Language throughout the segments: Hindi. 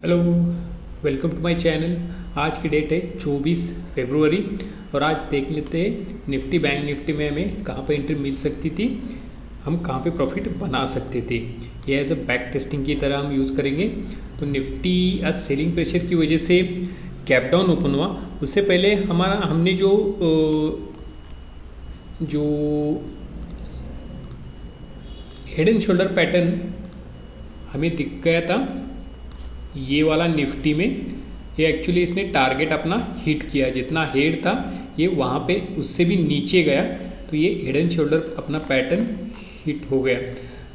Hello, welcome to my channel. आज की डेट है 24 फरवरी और आज देख लेते हैं निफ्टी बैंक निफ्टी में हमें कहाँ पर एंट्री मिल सकती थी, हम कहाँ पे प्रॉफिट बना सकते थे। ये एज अ बैक टेस्टिंग की तरह हम यूज़ करेंगे। तो निफ्टी आज सेलिंग प्रेशर की वजह से गैप डाउन ओपन हुआ। उससे पहले हमने जो हेड एंड शोल्डर पैटर्न हमें दिख गया था ये वाला निफ्टी में, ये एक्चुअली इसने टारगेट अपना हिट किया। जितना हेड था ये वहाँ पे उससे भी नीचे गया, तो ये हेड एंड शोल्डर अपना पैटर्न हिट हो गया।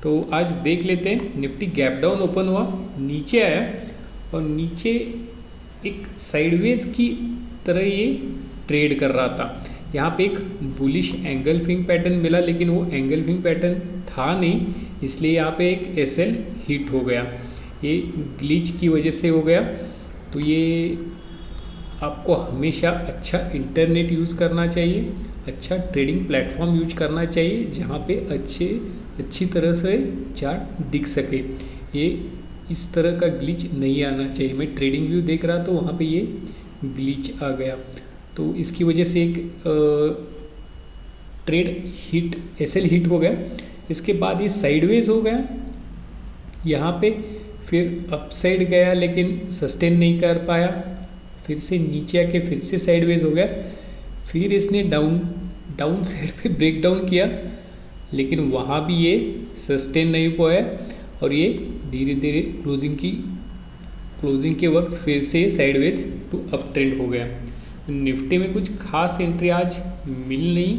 तो आज देख लेते हैं, निफ्टी गैप डाउन ओपन हुआ, नीचे आया और नीचे एक साइडवेज की तरह ये ट्रेड कर रहा था। यहाँ पे एक बुलिश एंगल्फिंग पैटर्न मिला, लेकिन वो एंगल्फिंग पैटर्न था नहीं, इसलिए यहाँ पे एक एसएल हिट हो गया। ये ग्लिच की वजह से हो गया। तो ये आपको हमेशा अच्छा इंटरनेट यूज़ करना चाहिए, अच्छा ट्रेडिंग प्लेटफॉर्म यूज करना चाहिए जहाँ पे अच्छी तरह से चार्ट दिख सके। ये इस तरह का ग्लिच नहीं आना चाहिए। मैं ट्रेडिंग व्यू देख रहा तो वहाँ पे ये ग्लिच आ गया, तो इसकी वजह से एक ट्रेड हिट एसएल हिट हो गया। इसके बाद ये साइडवेज हो गया, यहाँ पे फिर अपसाइड गया लेकिन सस्टेन नहीं कर पाया, फिर से नीचे आके फिर से साइडवेज हो गया। फिर इसने डाउन साइड पे ब्रेक डाउन किया, लेकिन वहाँ भी ये सस्टेन नहीं पाया और ये धीरे धीरे क्लोजिंग के वक्त फिर से साइडवेज टू अप ट्रेंड हो गया। निफ्टी में कुछ खास एंट्री आज मिली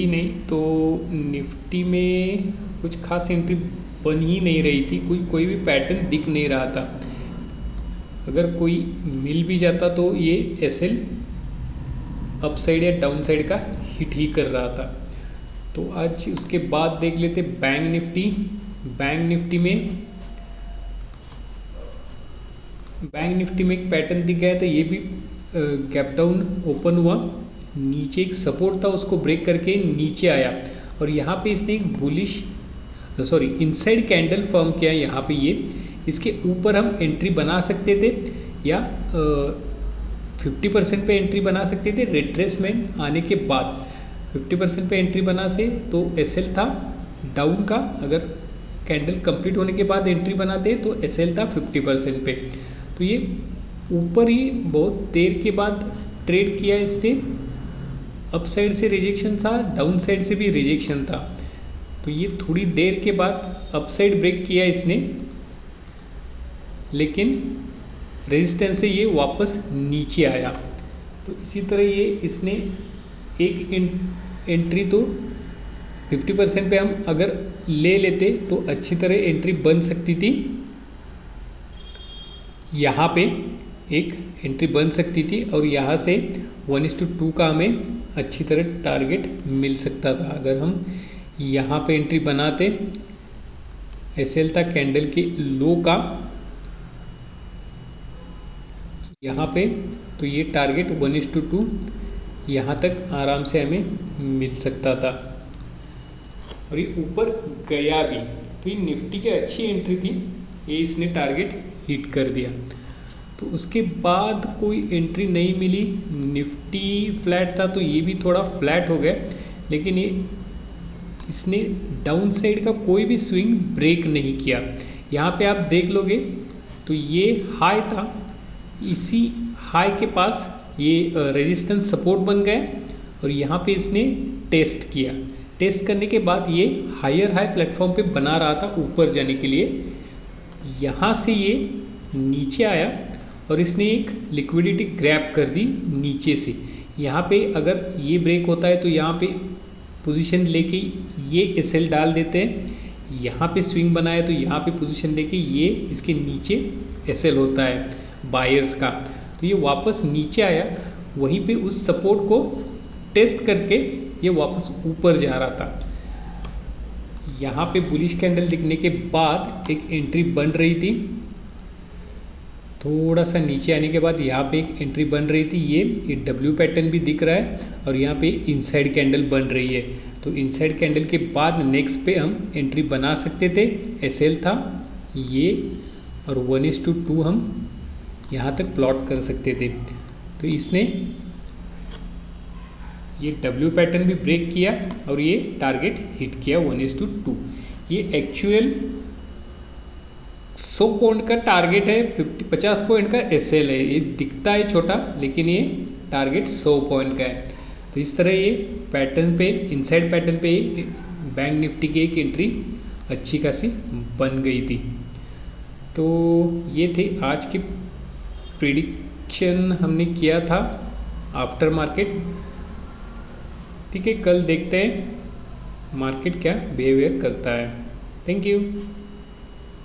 नहीं, तो निफ्टी में कुछ खास एंट्री बन ही नहीं रही थी, कोई भी पैटर्न दिख नहीं रहा था। अगर कोई मिल भी जाता तो ये एसएल अपसाइड या डाउन साइड का हिट ही कर रहा था। तो आज उसके बाद देख लेते बैंक निफ्टी में एक पैटर्न दिख गया था। ये भी गैप डाउन ओपन हुआ, नीचे एक सपोर्ट था उसको ब्रेक करके नीचे आया और यहाँ पे इसने एक इनसाइड कैंडल फॉर्म किया। यहाँ पे ये इसके ऊपर हम एंट्री बना सकते थे या 50% पे एंट्री बना सकते थे। रिट्रेसमेंट आने के बाद 50% पे एंट्री बना से तो एसएल था डाउन का। अगर कैंडल कंप्लीट होने के बाद एंट्री बनाते तो एसएल था 50% पे। तो ये ऊपर ही बहुत देर के बाद ट्रेड किया इसने, अप साइड से रिजेक्शन था, डाउन साइड से भी रिजेक्शन था। तो ये थोड़ी देर के बाद अप साइड ब्रेक किया इसने, लेकिन रेजिस्टेंस से ये वापस नीचे आया। तो इसी तरह ये इसने एक एंट्री तो 50% पे हम अगर ले लेते तो अच्छी तरह एंट्री बन सकती थी। यहाँ पे एक एंट्री बन सकती थी और यहाँ से 1:2 का हमें अच्छी तरह टारगेट मिल सकता था। अगर हम यहाँ पे एंट्री बनाते, एसएल था कैंडल के लो का यहाँ पे, तो ये टारगेट 1:2 यहाँ तक आराम से हमें मिल सकता था और ये ऊपर गया भी। तो ये निफ्टी की अच्छी एंट्री थी, ये इसने टारगेट हिट कर दिया। तो उसके बाद कोई एंट्री नहीं मिली। निफ्टी फ्लैट था तो ये भी थोड़ा फ्लैट हो गया, लेकिन इसने डाउन साइड का कोई भी स्विंग ब्रेक नहीं किया। यहाँ पे आप देख लोगे तो ये हाई था, इसी हाई के पास ये रेजिस्टेंस सपोर्ट बन गया और यहाँ पे इसने टेस्ट किया। टेस्ट करने के बाद ये हाई प्लेटफॉर्म पे बना रहा था ऊपर जाने के लिए। यहाँ से ये नीचे आया और इसने एक लिक्विडिटी ग्रैब कर दी नीचे से। यहाँ पे अगर ये ब्रेक होता है तो यहाँ पे पोजीशन लेके ये एसएल डाल देते हैं। यहाँ पे स्विंग बनाया तो यहाँ पे पोजीशन लेके ये इसके नीचे एसएल होता है बायर्स का। तो ये वापस नीचे आया, वहीं पे उस सपोर्ट को टेस्ट करके ये वापस ऊपर जा रहा था। यहाँ पे बुलिश कैंडल दिखने के बाद एक एंट्री बन रही थी, थोड़ा सा नीचे आने के बाद यहाँ पे एक एंट्री बन रही थी। ये डब्ल्यू पैटर्न भी दिख रहा है और यहाँ पे इनसाइड कैंडल बन रही है। तो इनसाइड कैंडल के बाद नेक्स्ट पे हम एंट्री बना सकते थे, एसएल था ये और 1:2 हम यहाँ तक प्लॉट कर सकते थे। तो इसने ये W पैटर्न भी ब्रेक किया और ये टारगेट हिट किया 1:2। ये एक्चुअल 100 पॉइंट का टारगेट है, 50 पॉइंट का SL है। ये दिखता है छोटा लेकिन ये टारगेट 100 पॉइंट का है। तो इस तरह ये पैटर्न पे, इनसाइड पैटर्न पे बैंक निफ्टी की एक एंट्री अच्छी खासी बन गई थी। तो ये थे आज की प्रिडिक्शन हमने किया था आफ्टर मार्केट। ठीक है, कल देखते हैं मार्केट क्या बिहेवियर करता है। Thank you.